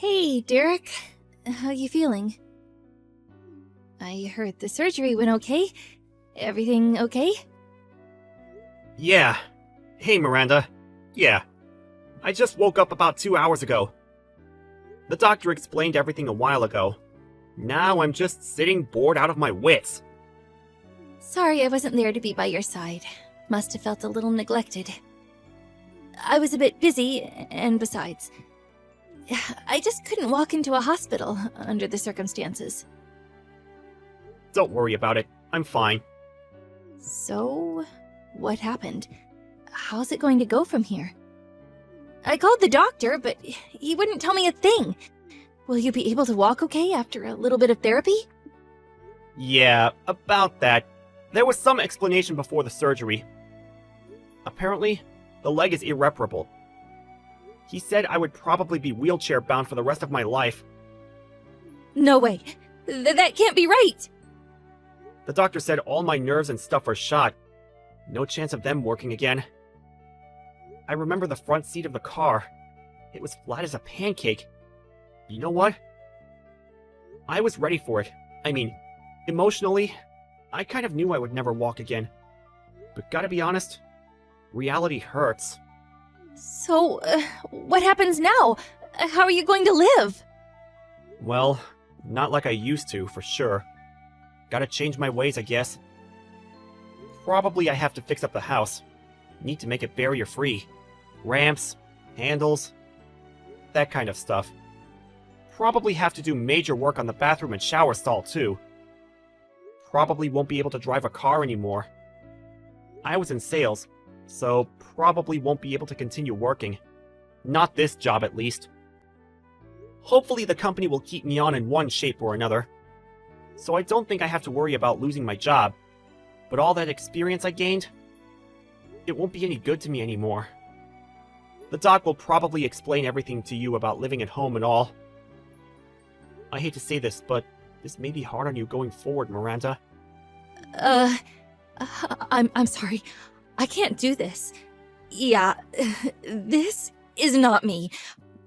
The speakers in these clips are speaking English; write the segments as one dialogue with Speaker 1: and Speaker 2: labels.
Speaker 1: Hey, Derek. How you feeling? I heard the surgery went okay. Everything okay?
Speaker 2: Yeah. Hey, Miranda. Yeah. I just woke up about 2 hours ago. The doctor explained everything a while ago. Now I'm just sitting bored out of my wits.
Speaker 1: Sorry I wasn't there to be by your side. Must have felt a little neglected. I was a bit busy, and besides, I just couldn't walk into a hospital under the circumstances.
Speaker 2: Don't worry about it. I'm fine.
Speaker 1: So, what happened? How's it going to go from here? I called the doctor, but he wouldn't tell me a thing. Will you be able to walk okay after a little bit of therapy?
Speaker 2: Yeah, about that. There was some explanation before the surgery. Apparently, the leg is irreparable. He said I would probably be wheelchair-bound for the rest of my life.
Speaker 1: No way. That can't be right.
Speaker 2: The doctor said all my nerves and stuff are shot. No chance of them working again. I remember the front seat of the car. It was flat as a pancake. You know what? I was ready for it. I mean, emotionally, I kind of knew I would never walk again. But gotta be honest, reality hurts.
Speaker 1: So, what happens now? How are you going to live?
Speaker 2: Well, not like I used to, for sure. Gotta change my ways, I guess. Probably I have to fix up the house. Need to make it barrier-free. Ramps, handles, that kind of stuff. Probably have to do major work on the bathroom and shower stall, too. Probably won't be able to drive a car anymore. I was in sales, so probably won't be able to continue working. Not this job, at least. Hopefully the company will keep me on in one shape or another. So I don't think I have to worry about losing my job. But all that experience I gained, it won't be any good to me anymore. The doc will probably explain everything to you about living at home and all. I hate to say this, but this may be hard on you going forward, Miranda.
Speaker 1: I'm sorry. I can't do this. Yeah, this is not me.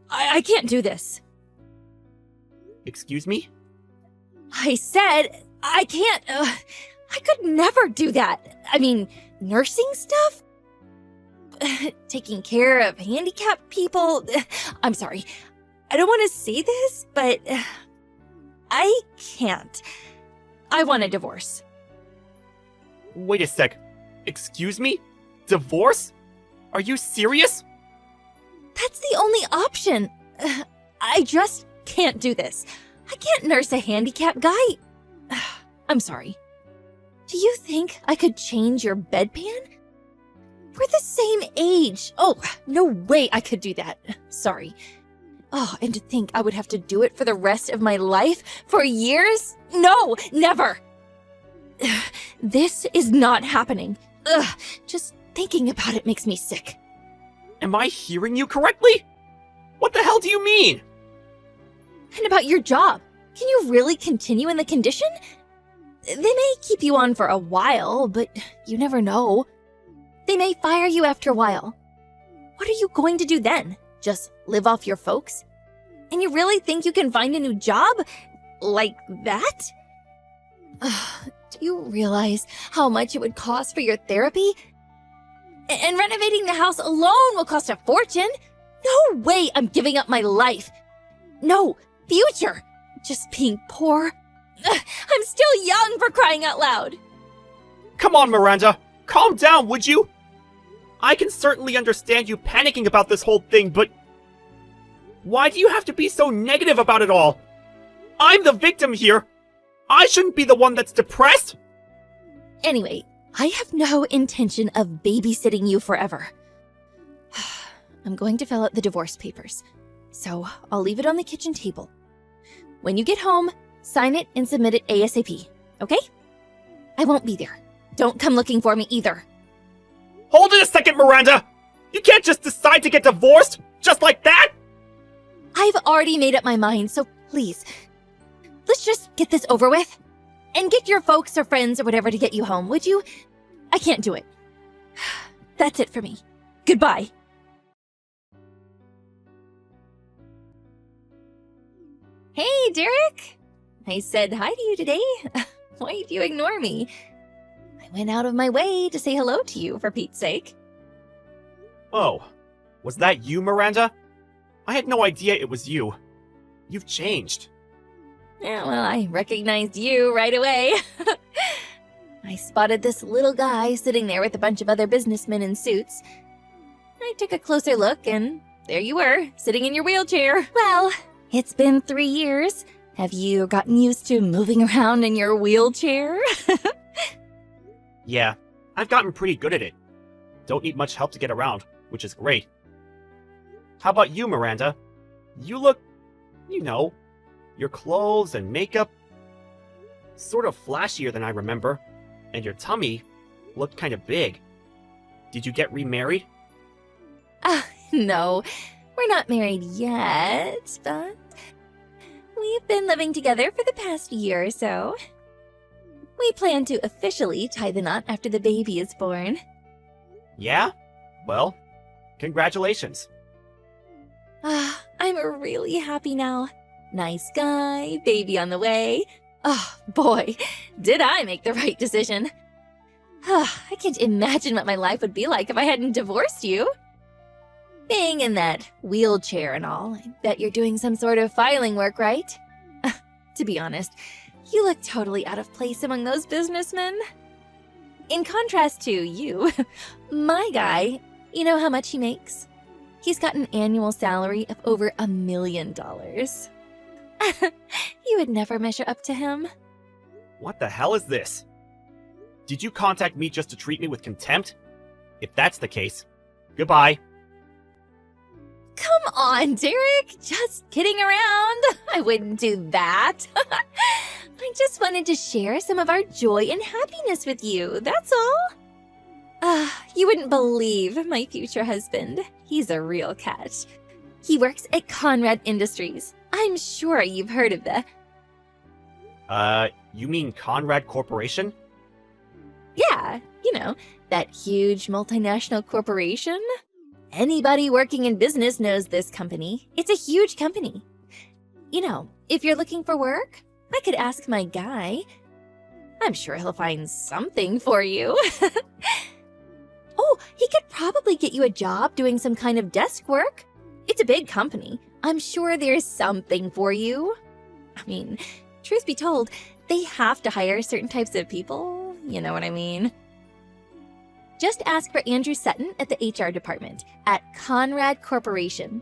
Speaker 1: I can't do this.
Speaker 2: Excuse me?
Speaker 1: I said I can't. I could never do that. I mean, nursing stuff? Taking care of handicapped people? I'm sorry. I don't want to say this, but I can't. I want a divorce.
Speaker 2: Wait a sec. Excuse me? Divorce? Are you serious?
Speaker 1: That's the only option. I just can't do this. I can't nurse a handicapped guy. I'm sorry. Do you think I could change your bedpan? We're the same age. Oh, no way I could do that. Sorry. Oh, and to think I would have to do it for the rest of my life? For years? No, never. This is not happening. Ugh, just thinking about it makes me sick.
Speaker 2: Am I hearing you correctly? What the hell do you mean?
Speaker 1: And about your job, can you really continue in the condition? They may keep you on for a while, but you never know. They may fire you after a while. What are you going to do then? Just live off your folks? And you really think you can find a new job? Like that? Do you realize how much it would cost for your therapy? And renovating the house alone will cost a fortune. No way I'm giving up my life. No, future. Just being poor. I'm still young, for crying out loud.
Speaker 2: Come on, Miranda. Calm down, would you? I can certainly understand you panicking about this whole thing, but why do you have to be so negative about it all? I'm the victim here. I shouldn't be the one that's depressed.
Speaker 1: Anyway, I have no intention of babysitting you forever. I'm going to fill out the divorce papers, so I'll leave it on the kitchen table. When you get home, sign it and submit it ASAP, okay? I won't be there. Don't come looking for me either.
Speaker 2: Hold it a second, Miranda! You can't just decide to get divorced, just like that!
Speaker 1: I've already made up my mind, so please, let's just get this over with. And get your folks or friends or whatever to get you home, would you? I can't do it. That's it for me. Goodbye. Derek. I said hi to you today. Why'd you ignore me? I went out of my way to say hello to you, for Pete's sake.
Speaker 2: Oh, was that you, Miranda? I had no idea it was you. You've changed.
Speaker 1: Yeah, well, I recognized you right away. I spotted this little guy sitting there with a bunch of other businessmen in suits. I took a closer look, and there you were, sitting in your wheelchair. Well, it's been 3 years. Have you gotten used to moving around in your wheelchair?
Speaker 2: Yeah, I've gotten pretty good at it. Don't need much help to get around, which is great. How about you, Miranda? You look, your clothes and makeup, sort of flashier than I remember, and your tummy looked kind of big. Did you get remarried?
Speaker 1: No, we're not married yet, but we've been living together for the past year or so. We plan to officially tie the knot after the baby is born.
Speaker 2: Yeah? Well, congratulations.
Speaker 1: I'm really happy now. Nice guy, baby on the way. Oh, boy, did I make the right decision. I can't imagine what my life would be like if I hadn't divorced you. Being in that wheelchair and all, I bet you're doing some sort of filing work, right? To be honest, you look totally out of place among those businessmen. In contrast to you, my guy, you know how much he makes? He's got an annual salary of over $1 million. You would never measure up to him.
Speaker 2: What the hell is this? Did you contact me just to treat me with contempt? If that's the case, goodbye.
Speaker 1: Come on, Derek. Just kidding around. I wouldn't do that. I just wanted to share some of our joy and happiness with you, that's all. You wouldn't believe my future husband. He's a real catch. He works at Conrad Industries. I'm sure you've heard of the...
Speaker 2: You mean Conrad Corporation?
Speaker 1: Yeah, that huge multinational corporation. Anybody working in business knows this company. It's a huge company. If you're looking for work, I could ask my guy. I'm sure he'll find something for you. Oh, he could probably get you a job doing some kind of desk work. It's a big company. I'm sure there's something for you. I mean, truth be told, they have to hire certain types of people. You know what I mean? Just ask for Andrew Sutton at the HR department at Conrad Corporation.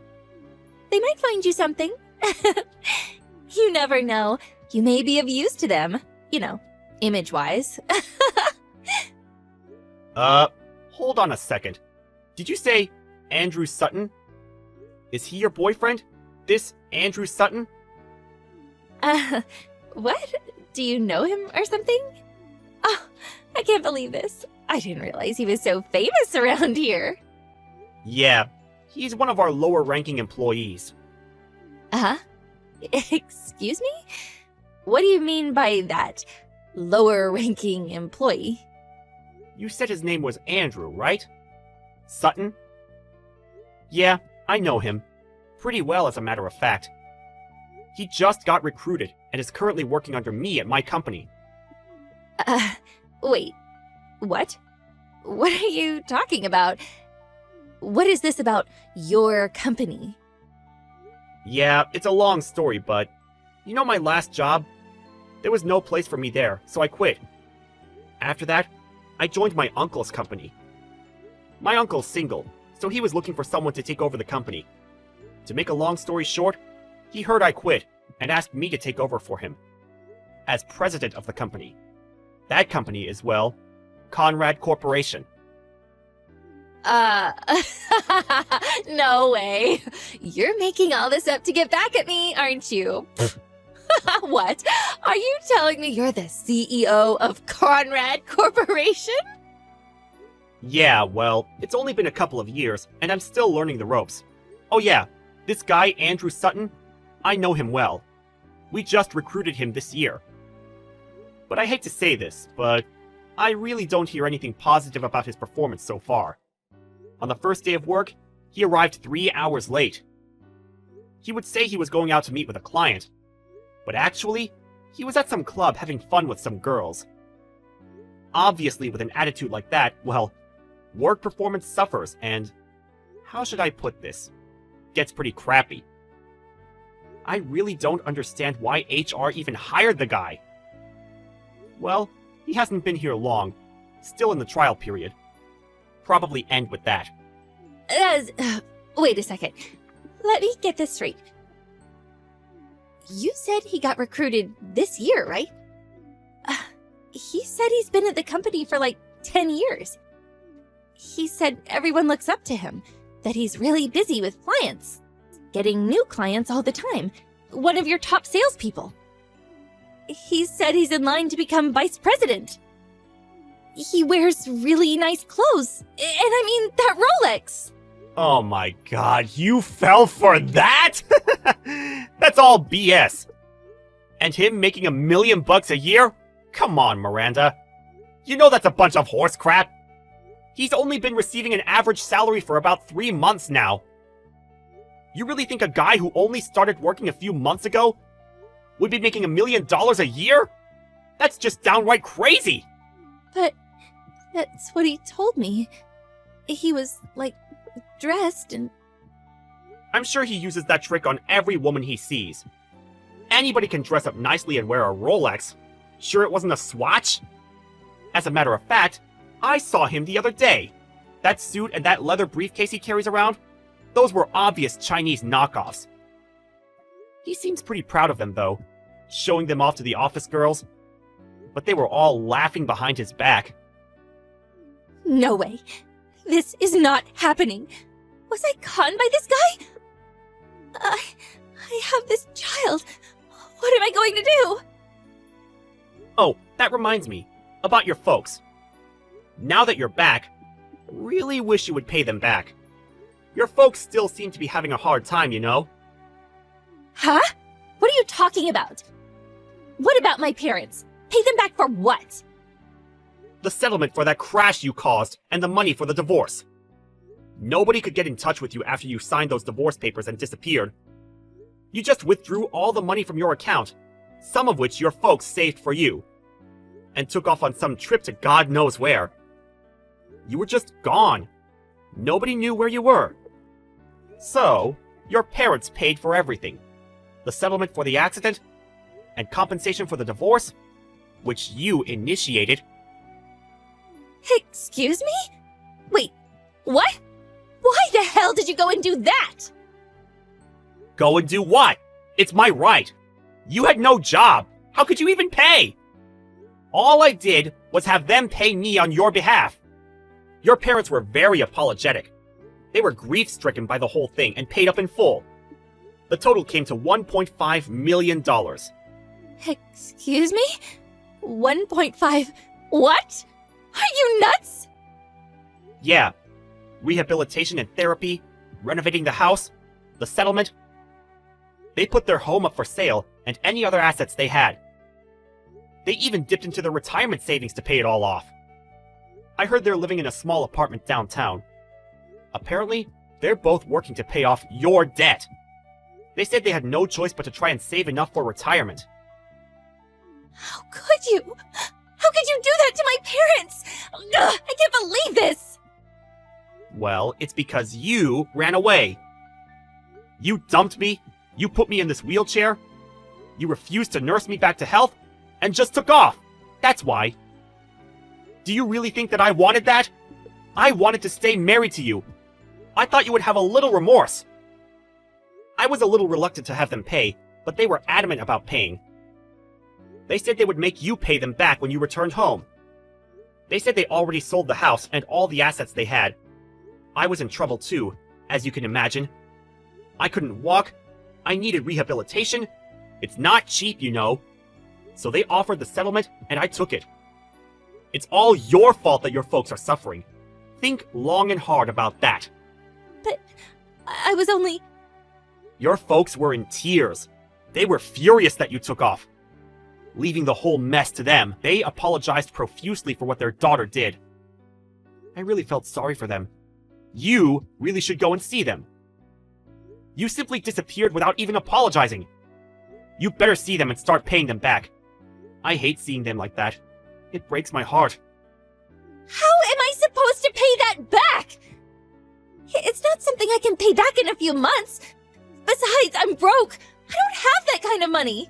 Speaker 1: They might find you something. You never know. You may be of use to them. Image-wise.
Speaker 2: Hold on a second. Did you say Andrew Sutton? Is he your boyfriend? This Andrew Sutton?
Speaker 1: What? Do you know him or something? Oh, I can't believe this. I didn't realize he was so famous around here.
Speaker 2: Yeah, he's one of our lower-ranking employees.
Speaker 1: Excuse me? What do you mean by that? Lower-ranking employee?
Speaker 2: You said his name was Andrew, right? Sutton? Yeah, I know him. Pretty well, as a matter of fact. He just got recruited and is currently working under me at my company.
Speaker 1: Wait. What? What are you talking about? What is this about your company?
Speaker 2: Yeah, it's a long story, but my last job? There was no place for me there, so I quit. After that, I joined my uncle's company. My uncle's single, so he was looking for someone to take over the company. To make a long story short, he heard I quit and asked me to take over for him as president of the company. That company is, well, Conrad Corporation.
Speaker 1: No way. You're making all this up to get back at me, aren't you? What? Are you telling me you're the CEO of Conrad Corporation?
Speaker 2: Yeah, well, it's only been a couple of years, and I'm still learning the ropes. Oh yeah, this guy, Andrew Sutton, I know him well. We just recruited him this year. But I hate to say this, but I really don't hear anything positive about his performance so far. On the first day of work, he arrived 3 hours late. He would say he was going out to meet with a client, But actually, he was at some club having fun with some girls. Obviously, with an attitude like that, well, work performance suffers and, how should I put this, gets pretty crappy. I really don't understand why HR even hired the guy. Well, he hasn't been here long, still in the trial period. Probably end with that.
Speaker 1: Wait a second. Let me get this straight. You said he got recruited this year, right? He said he's been at the company for like 10 years. He said everyone looks up to him, that he's really busy with clients, getting new clients all the time. One of your top salespeople. He said he's in line to become vice president. He wears really nice clothes. And I mean, that Rolex.
Speaker 2: Oh my god, you fell for that?! That's all BS. And him making $1 million a year? Come on, Miranda. You know that's a bunch of horse crap. He's only been receiving an average salary for about 3 months now. You really think a guy who only started working a few months ago would be making $1 million a year? That's just downright crazy!
Speaker 1: But that's what he told me. He was, like, dressed and...
Speaker 2: I'm sure he uses that trick on every woman he sees. Anybody can dress up nicely and wear a Rolex. Sure it wasn't a Swatch? As a matter of fact, I saw him the other day. That suit and that leather briefcase he carries around, those were obvious Chinese knockoffs. He seems pretty proud of them, though, showing them off to the office girls. But they were all laughing behind his back.
Speaker 1: No way. This is not happening. Was I conned by this guy? I have this child. What am I going to do?
Speaker 2: Oh, that reminds me. About your folks. Now that you're back, really wish you would pay them back. Your folks still seem to be having a hard time, you know?
Speaker 1: Huh? What are you talking about? What about my parents? Pay them back for what?
Speaker 2: The settlement for that crash you caused, and the money for the divorce. Nobody could get in touch with you after you signed those divorce papers and disappeared. You just withdrew all the money from your account, some of which your folks saved for you, and took off on some trip to God knows where. You were just gone. Nobody knew where you were. So, your parents paid for everything. The settlement for the accident, and compensation for the divorce, which you initiated.
Speaker 1: Excuse me? Wait, what? Why the hell did you go and do that?
Speaker 2: Go and do what? It's my right. You had no job. How could you even pay? All I did was have them pay me on your behalf. Your parents were very apologetic. They were grief-stricken by the whole thing and paid up in full. The total came to $1.5 million.
Speaker 1: Excuse me? 1.5... What? Are you nuts?
Speaker 2: Yeah. Rehabilitation and therapy, renovating the house, the settlement. They put their home up for sale and any other assets they had. They even dipped into their retirement savings to pay it all off. I heard they're living in a small apartment downtown. Apparently, they're both working to pay off your debt. They said they had no choice but to try and save enough for retirement.
Speaker 1: How could you? How could you do that to my parents? Ugh, I can't believe this!
Speaker 2: Well, it's because you ran away. You dumped me, you put me in this wheelchair, you refused to nurse me back to health, and just took off. That's why. Do you really think that I wanted that? I wanted to stay married to you. I thought you would have a little remorse. I was a little reluctant to have them pay, but they were adamant about paying. They said they would make you pay them back when you returned home. They said they already sold the house and all the assets they had. I was in trouble too, as you can imagine. I couldn't walk. I needed rehabilitation. It's not cheap, you know. So they offered the settlement, and I took it. It's all your fault that your folks are suffering. Think long and hard about that.
Speaker 1: But I was only...
Speaker 2: Your folks were in tears. They were furious that you took off. Leaving the whole mess to them, they apologized profusely for what their daughter did. I really felt sorry for them. You really should go and see them. You simply disappeared without even apologizing. You better see them and start paying them back. I hate seeing them like that. It breaks my heart.
Speaker 1: How am I supposed to pay that back? It's not something I can pay back in a few months. Besides, I'm broke. I don't have that kind of money.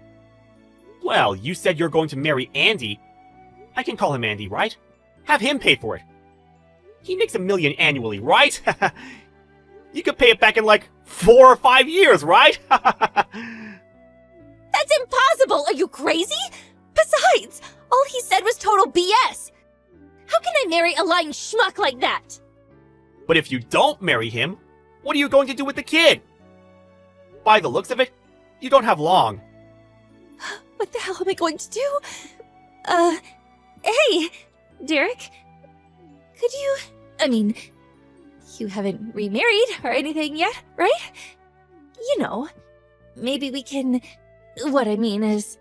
Speaker 2: Well, you said you're going to marry Andy. I can call him Andy, right? Have him pay for it. He makes $1 million annually, right? You could pay it back in like 4 or 5 years, right?
Speaker 1: That's impossible! Are you crazy? Besides, all he said was total BS. How can I marry a lying schmuck like that?
Speaker 2: But if you don't marry him, what are you going to do with the kid? By the looks of it, you don't have long.
Speaker 1: What the hell am I going to do? Hey, Derek. Could you... you haven't remarried or anything yet, right? You know, maybe we can... What I mean is...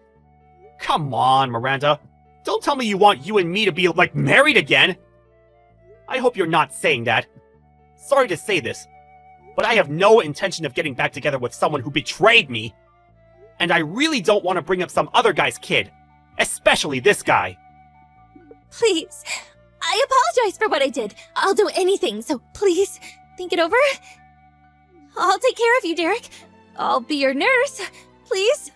Speaker 2: Come on, Miranda. Don't tell me you want you and me to be, like, married again. I hope you're not saying that. Sorry to say this, but I have no intention of getting back together with someone who betrayed me. And I really don't want to bring up some other guy's kid. Especially this guy.
Speaker 1: Please. I apologize for what I did. I'll do anything, so please, think it over. I'll take care of you, Derek. I'll be your nurse. Please?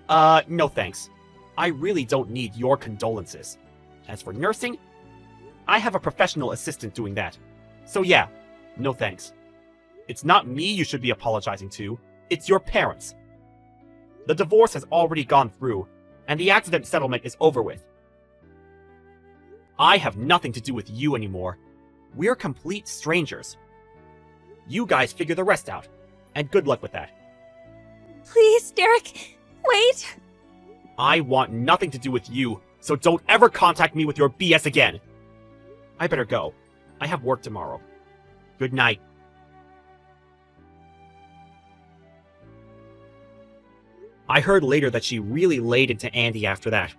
Speaker 2: No thanks. I really don't need your condolences. As for nursing, I have a professional assistant doing that. So yeah, no thanks. It's not me you should be apologizing to, it's your parents. The divorce has already gone through, and the accident settlement is over with. I have nothing to do with you anymore. We're complete strangers. You guys figure the rest out, and good luck with that.
Speaker 1: Please, Derek, wait.
Speaker 2: I want nothing to do with you, so don't ever contact me with your BS again. I better go. I have work tomorrow. Good night. I heard later that she really laid into Andy after that.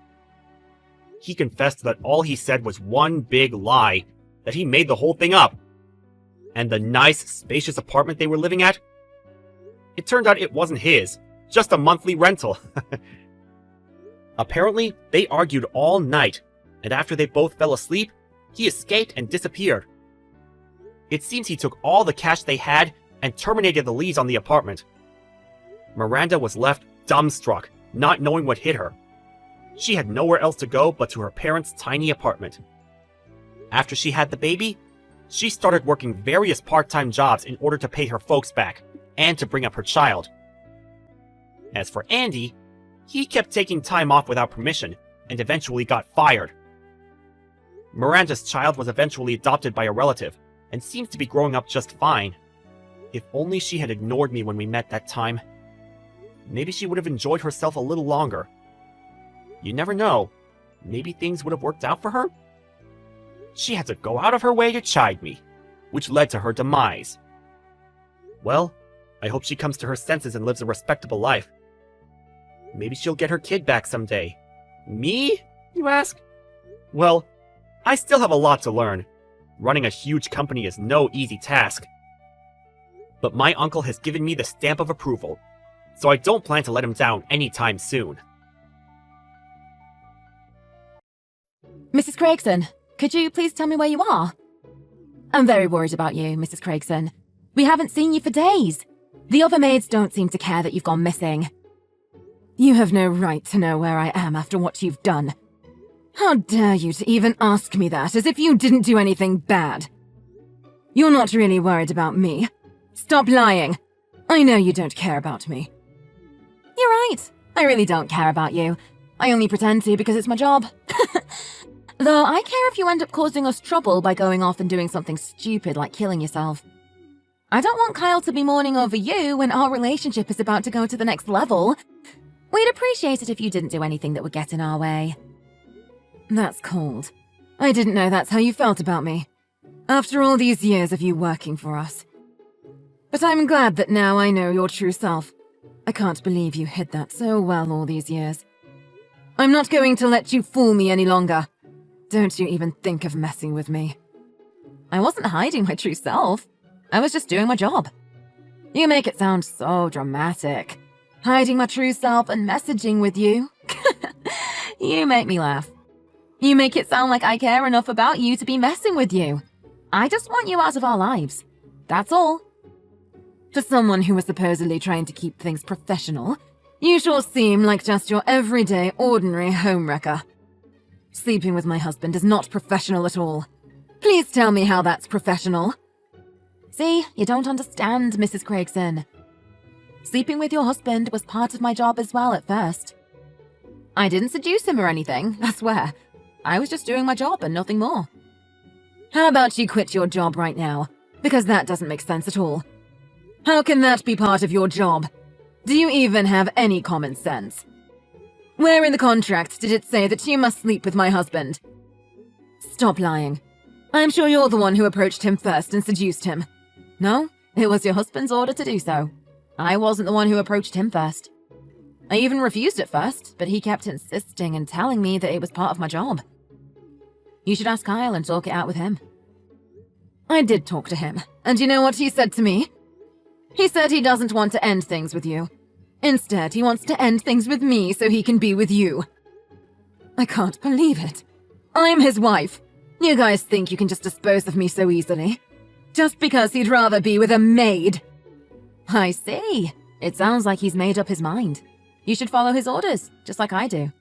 Speaker 2: He confessed that all he said was one big lie, that he made the whole thing up. And the nice, spacious apartment they were living at? It turned out it wasn't his, just a monthly rental. Apparently, they argued all night, and after they both fell asleep, he escaped and disappeared. It seems he took all the cash they had and terminated the lease on the apartment. Miranda was left dumbstruck, not knowing what hit her. She had nowhere else to go but to her parents' tiny apartment. After she had the baby, she started working various part-time jobs in order to pay her folks back and to bring up her child. As for Andy, he kept taking time off without permission and eventually got fired. Miranda's child was eventually adopted by a relative and seems to be growing up just fine. If only she had ignored me when we met that time. Maybe she would have enjoyed herself a little longer. You never know. Maybe things would have worked out for her? She had to go out of her way to chide me, which led to her demise. Well, I hope she comes to her senses and lives a respectable life. Maybe she'll get her kid back someday. Me, you ask? Well, I still have a lot to learn. Running a huge company is no easy task. But my uncle has given me the stamp of approval, so I don't plan to let him down anytime soon.
Speaker 3: Mrs. Craigson, could you please tell me where you are? I'm very worried about you, Mrs. Craigson. We haven't seen you for days. The other maids don't seem to care that you've gone missing. You have no right to know where I am after what you've done. How dare you to even ask me that, as if you didn't do anything bad. You're not really worried about me. Stop lying. I know you don't care about me. You're right. I really don't care about you. I only pretend to because it's my job. Though I care if you end up causing us trouble by going off and doing something stupid like killing yourself. I don't want Kyle to be mourning over you when our relationship is about to go to the next level. We'd appreciate it if you didn't do anything that would get in our way. That's cold. I didn't know that's how you felt about me. After all these years of you working for us. But I'm glad that now I know your true self. I can't believe you hid that so well all these years. I'm not going to let you fool me any longer. Don't you even think of messing with me. I wasn't hiding my true self. I was just doing my job. You make it sound so dramatic. hiding my true self and messaging with you. You make me laugh. You make it sound like I care enough about you to be messing with you. I just want you out of our lives. That's all. For someone who was supposedly trying to keep things professional, you sure seem like just your everyday, ordinary homewrecker. Sleeping with my husband is not professional at all. Please tell me how that's professional. See, you don't understand, Mrs. Craigson. Sleeping with your husband was part of my job as well at first. I didn't seduce him or anything, I swear. I was just doing my job and nothing more. How about you quit your job right now? Because that doesn't make sense at all. How can that be part of your job? Do you even have any common sense? Where in the contract did it say that you must sleep with my husband? Stop lying. I'm sure you're the one who approached him first and seduced him. No, it was your husband's order to do so. I wasn't the one who approached him first. I even refused at first, but he kept insisting and telling me that it was part of my job. You should ask Kyle and talk it out with him. I did talk to him, and you know what he said to me? He said he doesn't want to end things with you. Instead, he wants to end things with me so he can be with you. I can't believe it. I'm his wife. You guys think you can just dispose of me so easily? Just because he'd rather be with a maid. I see. It sounds like he's made up his mind. You should follow his orders, just like I do.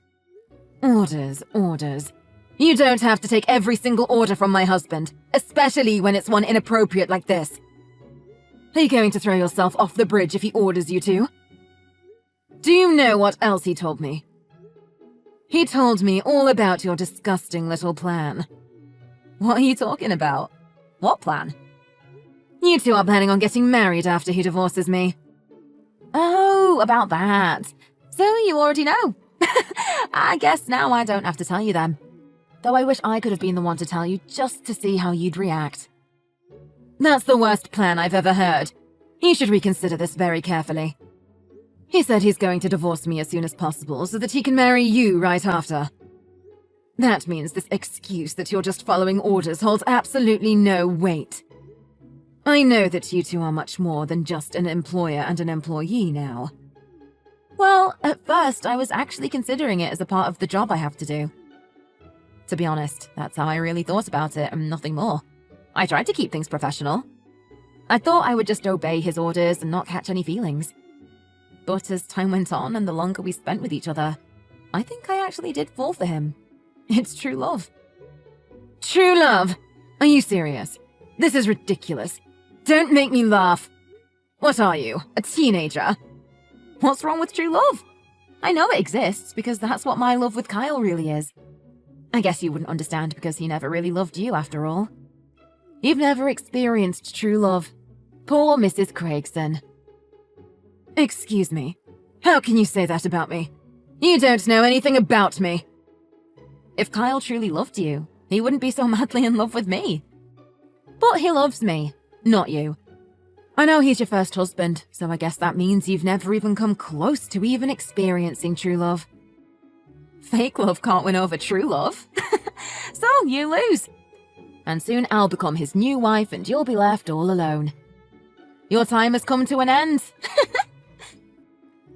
Speaker 3: Orders, orders. You don't have to take every single order from my husband, especially when it's one inappropriate like this. Are you going to throw yourself off the bridge if he orders you to? Do you know what else he told me? He told me all about your disgusting little plan. What are you talking about? What plan? You two are planning on getting married after he divorces me. Oh, about that. So you already know. I guess now I don't have to tell you then. Though I wish I could have been the one to tell you just to see how you'd react. That's the worst plan I've ever heard. You should reconsider this very carefully. He said he's going to divorce me as soon as possible so that he can marry you right after. That means this excuse that you're just following orders holds absolutely no weight. I know that you two are much more than just an employer and an employee now. Well, at first I was actually considering it as a part of the job I have to do. To be honest, that's how I really thought about it and nothing more. I tried to keep things professional. I thought I would just obey his orders and not catch any feelings. But as time went on and the longer we spent with each other, I think I actually did fall for him. It's true love. True love? Are you serious? This is ridiculous. Don't make me laugh. What are you, a teenager? What's wrong with true love? I know it exists because that's what my love with Kyle really is. I guess you wouldn't understand because he never really loved you after all. You've never experienced true love. Poor Mrs. Craigson. Excuse me. How can you say that about me? You don't know anything about me. If Kyle truly loved you, he wouldn't be so madly in love with me. But he loves me, not you. I know he's your first husband, so I guess that means you've never even come close to even experiencing true love. Fake love can't win over true love. So you lose. And soon I'll become his new wife and you'll be left all alone. Your time has come to an end.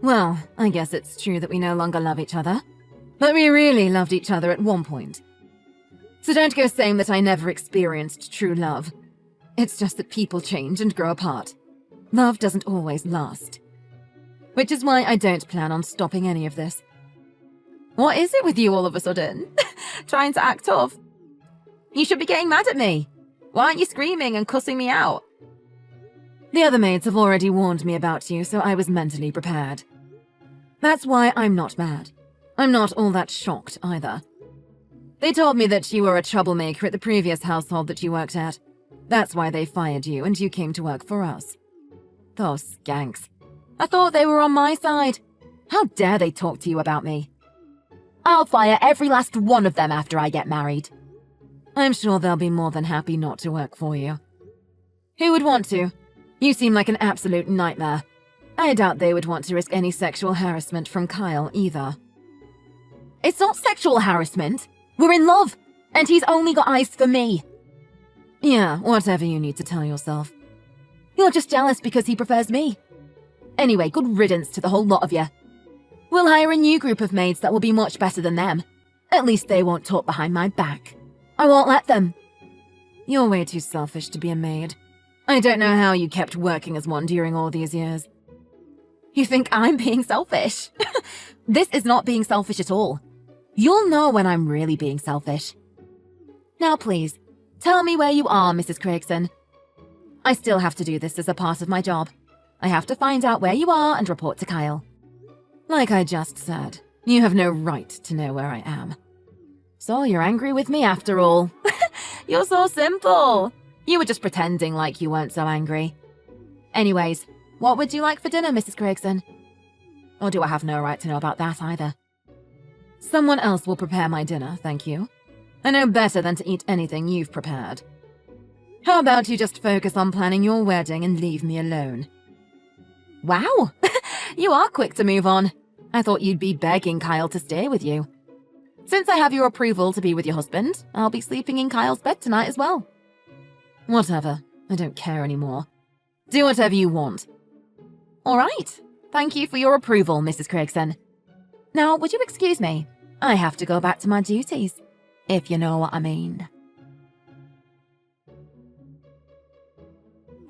Speaker 3: Well, I guess it's true that we no longer love each other. But we really loved each other at one point. So don't go saying that I never experienced true love. It's just that people change and grow apart. Love doesn't always last. Which is why I don't plan on stopping any of this. What is it with you all of a sudden? Trying to act tough? You should be getting mad at me. Why aren't you screaming and cussing me out? The other maids have already warned me about you, so I was mentally prepared. That's why I'm not mad. I'm not all that shocked either. They told me that you were a troublemaker at the previous household that you worked at. That's why they fired you and you came to work for us. Those skanks. I thought they were on my side. How dare they talk to you about me? I'll fire every last one of them after I get married. I'm sure they'll be more than happy not to work for you. Who would want to? You seem like an absolute nightmare. I doubt they would want to risk any sexual harassment from Kyle either. It's not sexual harassment. We're in love, and he's only got eyes for me. Yeah, whatever you need to tell yourself. You're just jealous because he prefers me. Anyway, good riddance to the whole lot of you. We'll hire a new group of maids that will be much better than them. At least they won't talk behind my back. I won't let them. You're way too selfish to be a maid. I don't know how you kept working as one during all these years. You think I'm being selfish? This is not being selfish at all. You'll know when I'm really being selfish. Now please, tell me where you are, Mrs. Craigson. I still have to do this as a part of my job. I have to find out where you are and report to Kyle. Like I just said, you have no right to know where I am. So you're angry with me after all. You're so simple. You were just pretending like you weren't so angry. Anyways, what would you like for dinner, Mrs. Craigson? Or do I have no right to know about that either? Someone else will prepare my dinner, thank you. I know better than to eat anything you've prepared. How about you just focus on planning your wedding and leave me alone? Wow, you are quick to move on. I thought you'd be begging Kyle to stay with you. Since I have your approval to be with your husband, I'll be sleeping in Kyle's bed tonight as well. Whatever, I don't care anymore. Do whatever you want. All right, thank you for your approval, Mrs. Craigson. Now, would you excuse me? I have to go back to my duties, if you know what I mean.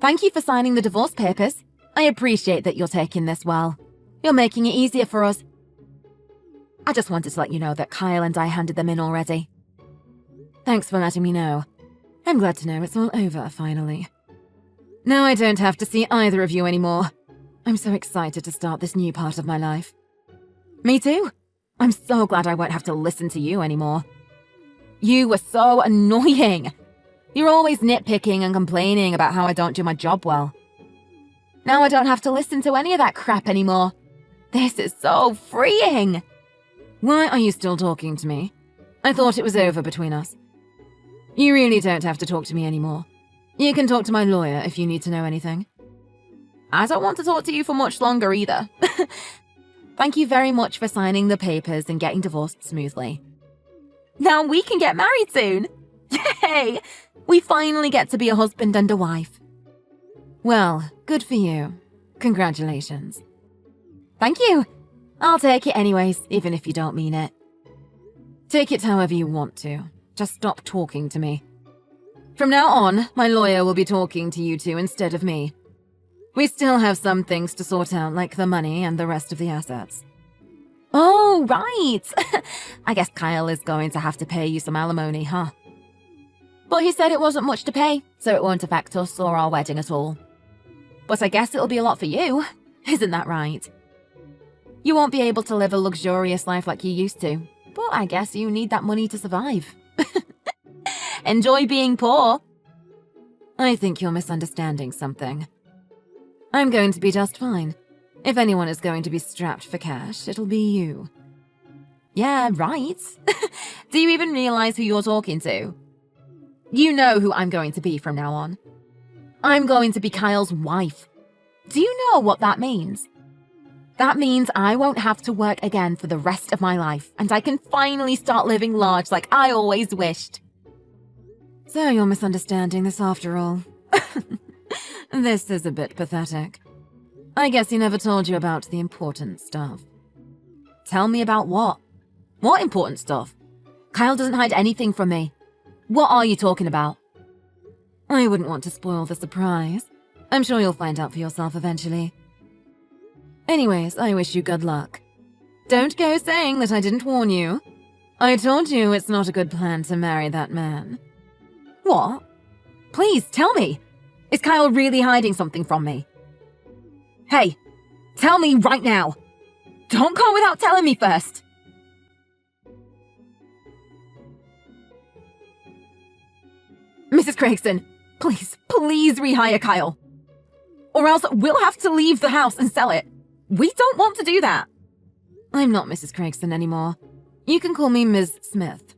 Speaker 3: Thank you for signing the divorce papers. I appreciate that you're taking this well. You're making it easier for us. I just wanted to let you know that Kyle and I handed them in already. Thanks for letting me know. I'm glad to know it's all over, finally. Now I don't have to see either of you anymore. I'm so excited to start this new part of my life. Me too. I'm so glad I won't have to listen to you anymore. You were so annoying. You're always nitpicking and complaining about how I don't do my job well. Now I don't have to listen to any of that crap anymore. This is so freeing. Why are you still talking to me? I thought it was over between us. You really don't have to talk to me anymore. You can talk to my lawyer if you need to know anything. I don't want to talk to you for much longer either. Thank you very much for signing the papers and getting divorced smoothly. Now we can get married soon. Yay! We finally get to be a husband and a wife. Well, good for you. Congratulations. Thank you. I'll take it anyways, even if you don't mean it. Take it however you want to. Just stop talking to me. From now on, my lawyer will be talking to you two instead of me. We still have some things to sort out, like the money and the rest of the assets. Oh, right! I guess Kyle is going to have to pay you some alimony, huh? But he said it wasn't much to pay, so it won't affect us or our wedding at all. But I guess it'll be a lot for you, isn't that right? You won't be able to live a luxurious life like you used to, but I guess you need that money to survive. Enjoy being poor. I think you're misunderstanding something. I'm going to be just fine. If anyone is going to be strapped for cash, it'll be you. Yeah, right. Do you even realize who you're talking to? You know who I'm going to be from now on. I'm going to be Kyle's wife. Do you know what that means? That means I won't have to work again for the rest of my life, and I can finally start living large like I always wished. So you're misunderstanding this after all. This is a bit pathetic. I guess he never told you about the important stuff. Tell me about what? What important stuff? Kyle doesn't hide anything from me. What are you talking about? I wouldn't want to spoil the surprise. I'm sure you'll find out for yourself eventually. Anyways, I wish you good luck. Don't go saying that I didn't warn you. I told you it's not a good plan to marry that man. What? Please, tell me. Is Kyle really hiding something from me? Hey, tell me right now. Don't go without telling me first. Mrs. Craigson, please rehire Kyle. Or else we'll have to leave the house and sell it. We don't want to do that. I'm not Mrs. Craigson anymore. You can call me Ms. Smith.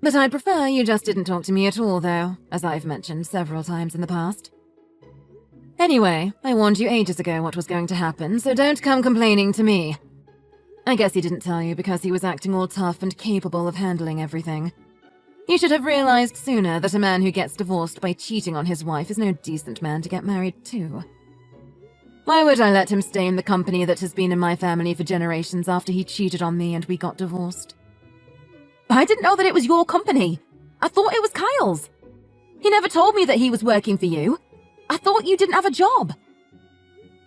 Speaker 3: But I'd prefer you just didn't talk to me at all, though, as I've mentioned several times in the past. Anyway, I warned you ages ago what was going to happen, so don't come complaining to me. I guess he didn't tell you because he was acting all tough and capable of handling everything. You should have realized sooner that a man who gets divorced by cheating on his wife is no decent man to get married to. Why would I let him stay in the company that has been in my family for generations after he cheated on me and we got divorced? I didn't know that it was your company. I thought it was Kyle's. He never told me that he was working for you. I thought you didn't have a job.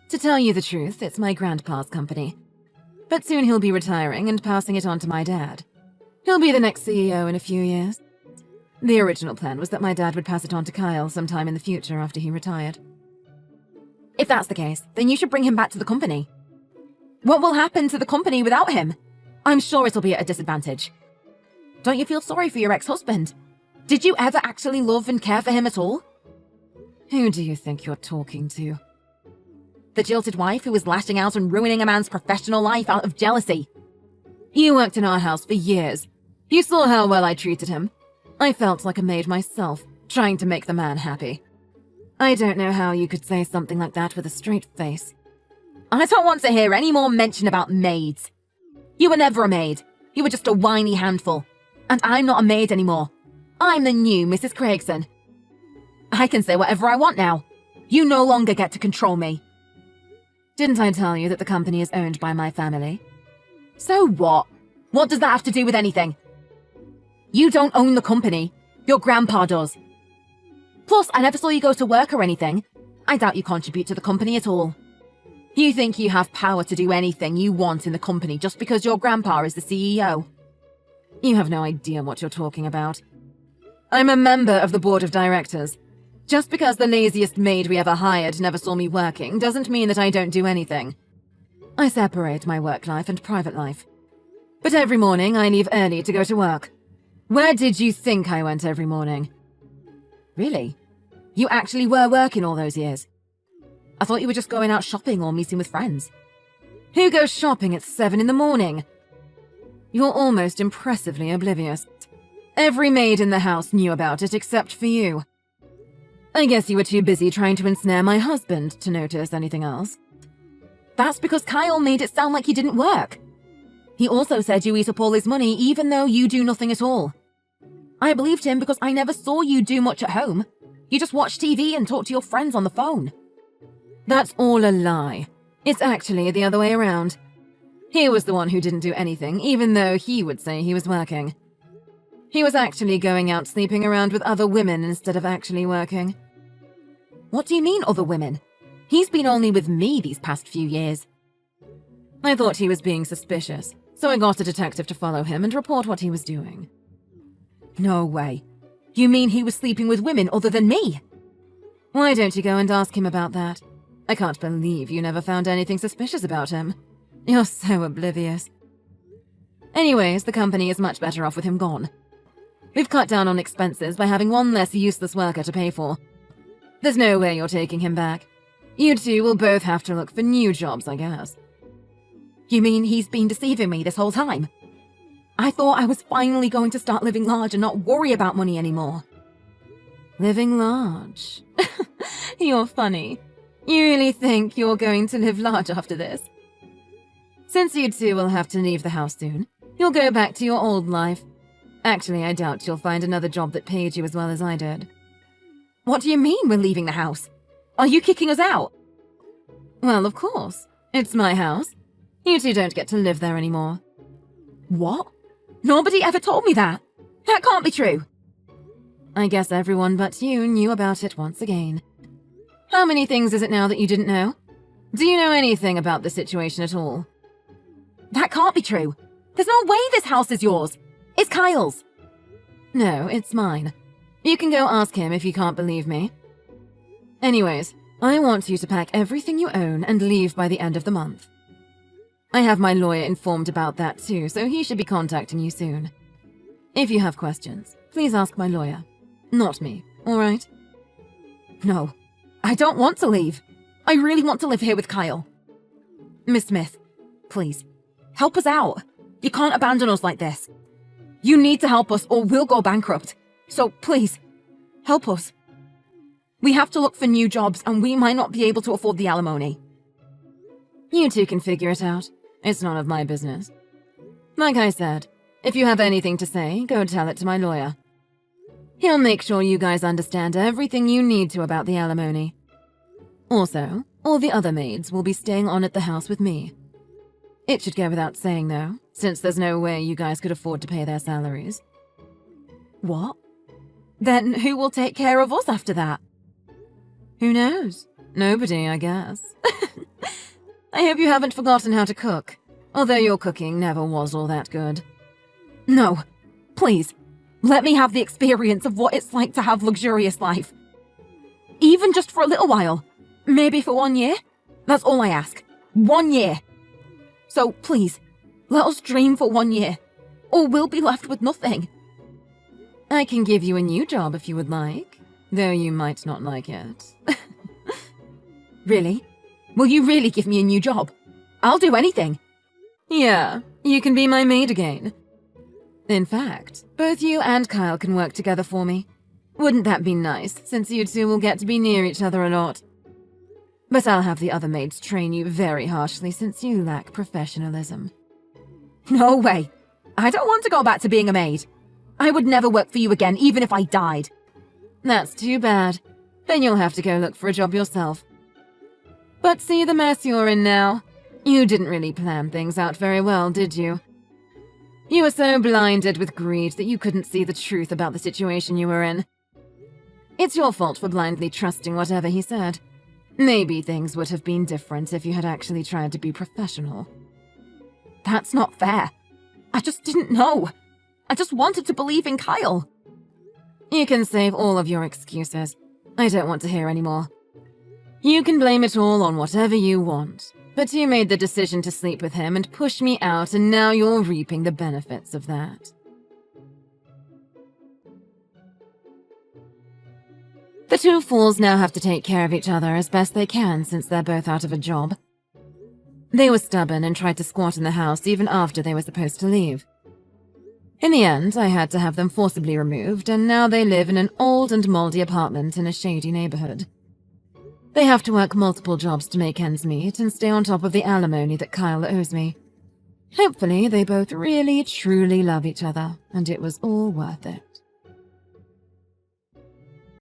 Speaker 3: To tell you the truth, it's my grandpa's company. But soon he'll be retiring and passing it on to my dad. He'll be the next CEO in a few years. The original plan was that my dad would pass it on to Kyle sometime in the future after he retired. If that's the case, then you should bring him back to the company. What will happen to the company without him? I'm sure it'll be at a disadvantage. Don't you feel sorry for your ex-husband? Did you ever actually love and care for him at all? Who do you think you're talking to? The jilted wife who was lashing out and ruining a man's professional life out of jealousy. You worked in our house for years. You saw how well I treated him. I felt like a maid myself, trying to make the man happy. I don't know how you could say something like that with a straight face. I don't want to hear any more mention about maids. You were never a maid. You were just a whiny handful. And I'm not a maid anymore. I'm the new Mrs. Craigson. I can say whatever I want now. You no longer get to control me. Didn't I tell you that the company is owned by my family? So what? What does that have to do with anything? You don't own the company. Your grandpa does. Plus, I never saw you go to work or anything. I doubt you contribute to the company at all. You think you have power to do anything you want in the company just because your grandpa is the CEO? You have no idea what you're talking about. I'm a member of the board of directors. Just because the laziest maid we ever hired never saw me working doesn't mean that I don't do anything. I separate my work life and private life. But every morning I leave early to go to work. Where did you think I went every morning? Really? You actually were working all those years? I thought you were just going out shopping or meeting with friends. Who goes shopping at 7 in the morning? You're almost impressively oblivious. Every maid in the house knew about it except for you. I guess you were too busy trying to ensnare my husband to notice anything else. That's because Kyle made it sound like you didn't work. He also said you eat up all his money even though you do nothing at all. I believed him because I never saw you do much at home. You just watch TV and talk to your friends on the phone. That's all a lie. It's actually the other way around. He was the one who didn't do anything, even though he would say he was working. He was actually going out sleeping around with other women instead of actually working. What do you mean, other women? He's been only with me these past few years. I thought he was being suspicious, so I got a detective to follow him and report what he was doing. No way. You mean he was sleeping with women other than me? Why don't you go and ask him about that? I can't believe you never found anything suspicious about him. You're so oblivious. Anyways, the company is much better off with him gone. We've cut down on expenses by having one less useless worker to pay for. There's no way you're taking him back. You two will both have to look for new jobs, I guess. You mean he's been deceiving me this whole time? I thought I was finally going to start living large and not worry about money anymore. Living large? You're funny. You really think you're going to live large after this? Since you two will have to leave the house soon, you'll go back to your old life. Actually, I doubt you'll find another job that paid you as well as I did. What do you mean we're leaving the house? Are you kicking us out? Well, of course. It's my house. You two don't get to live there anymore. What? Nobody ever told me that. That can't be true. I guess everyone but you knew about it once again. How many things is it now that you didn't know? Do you know anything about the situation at all? That can't be true. There's no way this house is yours. It's Kyle's. No, it's mine. You can go ask him if you can't believe me. Anyways, I want you to pack everything you own and leave by the end of the month. I have my lawyer informed about that too, so he should be contacting you soon. If you have questions, please ask my lawyer. Not me, alright? No, I don't want to leave. I really want to live here with Kyle. Miss Smith, please, help us out. You can't abandon us like this. You need to help us or we'll go bankrupt. So please, help us. We have to look for new jobs and we might not be able to afford the alimony. You two can figure it out. It's none of my business. Like I said, if you have anything to say, go tell it to my lawyer. He'll make sure you guys understand everything you need to about the alimony. Also, All the other maids will be staying on at the house with me. It should go without saying, though, since there's no way you guys could afford to pay their salaries. What? Then who will take care of us after that? Who knows? Nobody, I guess. I hope you haven't forgotten how to cook, although your cooking never was all that good. No, please, let me have the experience of what it's like to have luxurious life. Even just for a little while. Maybe for 1 year. That's all I ask. 1 year. So please, let us dream for 1 year, or we'll be left with nothing. I can give you a new job if you would like, though you might not like it. Really? Will you really give me a new job? I'll do anything. Yeah, you can be my maid again. In fact, both you and Kyle can work together for me. Wouldn't that be nice, since you two will get to be near each other a lot? But I'll have the other maids train you very harshly since you lack professionalism. No way! I don't want to go back to being a maid. I would never work for you again, even if I died. That's too bad. Then you'll have to go look for a job yourself. But see the mess you're in now. You didn't really plan things out very well, did you? You were so blinded with greed that you couldn't see the truth about the situation you were in. It's your fault for blindly trusting whatever he said. Maybe things would have been different if you had actually tried to be professional. That's not fair. I just didn't know. I just wanted to believe in Kyle. You can save all of your excuses. I don't want to hear any more. You can blame it all on whatever you want, but you made the decision to sleep with him and push me out, and now you're reaping the benefits of that. The two fools now have to take care of each other as best they can since they're both out of a job. They were stubborn and tried to squat in the house even after they were supposed to leave. In the end, I had to have them forcibly removed, and now they live in an old and moldy apartment in a shady neighborhood. They have to work multiple jobs to make ends meet and stay on top of the alimony that Kyle owes me. Hopefully, they both really, truly love each other, and it was all worth it.